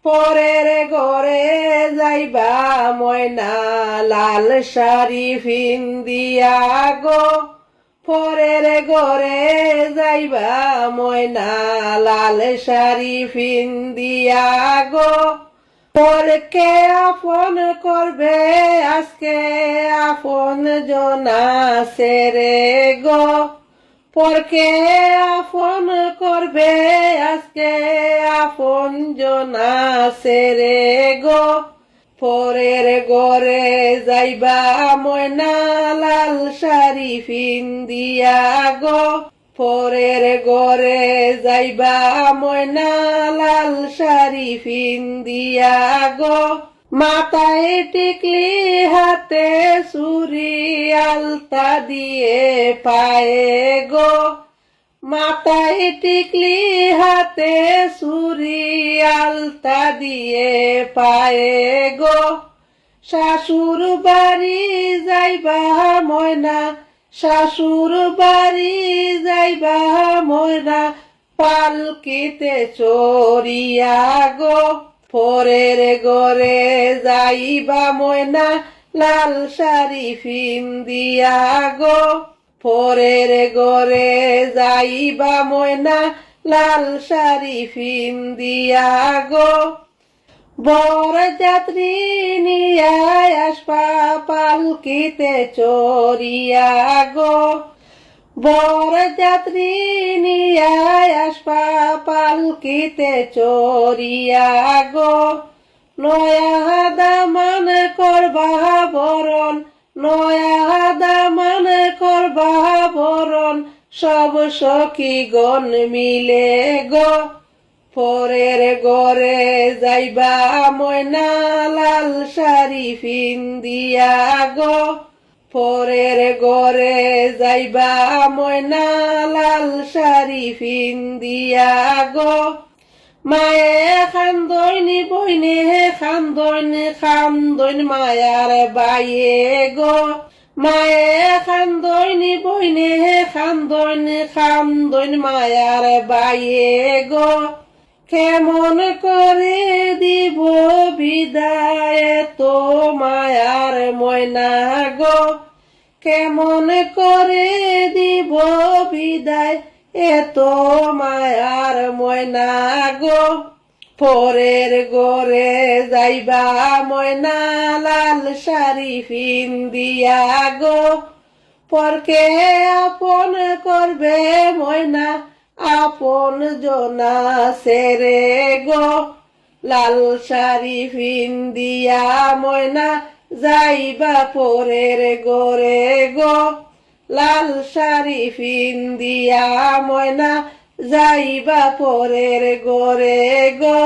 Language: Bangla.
পরের ঘরে যাইবা ময়না লাল শাড়ি ফিন্দিয়া গো, পরের ঘরে যাইবা ময়না লাল শাড়ি ফিন্দিয়া গো। পরকে আপন করবে আজকে আপন জনা সেরে গো, পরকে আপন করবে আজকে আপন জনা সেরে গো। পরের ঘরে যাইবা ময়না লাল শাড়ি ফিন্দিয়া গো, পরের ঘরে যাইবা ময়না লাল শাড়ি ফিন্দিয়া গো। মাথায় টিকলি হাতে চুরি আলতা দিয়ে পায়ে গো, মাথায় টিকলি হাতে চুরি আলতা দিয়ে পায়ে গো। শাশুর বাড়ি যাইবা ময়না, শাশুর বাড়ি যাইবা ময়না পালকিতে চড়িয়া গো, পরের ঘরে যাইবা ময়না লাল শাড়ি ফিন্দিয়া গো, পরের ঘরে যাইবা ময়না লাল শাড়ি ফিন্দিয়া গো। বরযাত্রী নিয়া আসবা পালকিতে চড়িয়া গো, বরযাত্রী নিয়া আসবা পালকিতে চড়িয়া গো। নয়া দামান করবা বরণ, নয়া দামান করবা বরণ সব সখী গণ মিলে গো, পরের ঘরে যাইবা ময়না লাল শাড়ি ফিন্দিয়া গো, পরের ঘরে যাইবা ময়না লাল শাড়ি ফিন্দিয়া গো। মায়ে খান্দইন বইনে খান্দইন খান্দইন মায়ার বাইয়ে গো, মায়ে খান্দইন বইনে খান্দইন খান্দইন মায়ার বাইয়ে গো। কেমন করে দিব বিদায় তো মায়ার ময়না গো, কেমন করে দিব বিদায় এত মায়ার ময়না গো। পরের ঘরে যাইবা ময়না লাল শাড়ি ফিন্দিয়া গো, পরকে আপন করবে ময়না আপন জনা সেরে গো। লাল শাড়ি ফিন্দিয়া ময়না যাইবা পরের ঘরে গো, লাল শাড়ি ফিন্দিয়া ময়না যাইবা পরের ঘরে গো।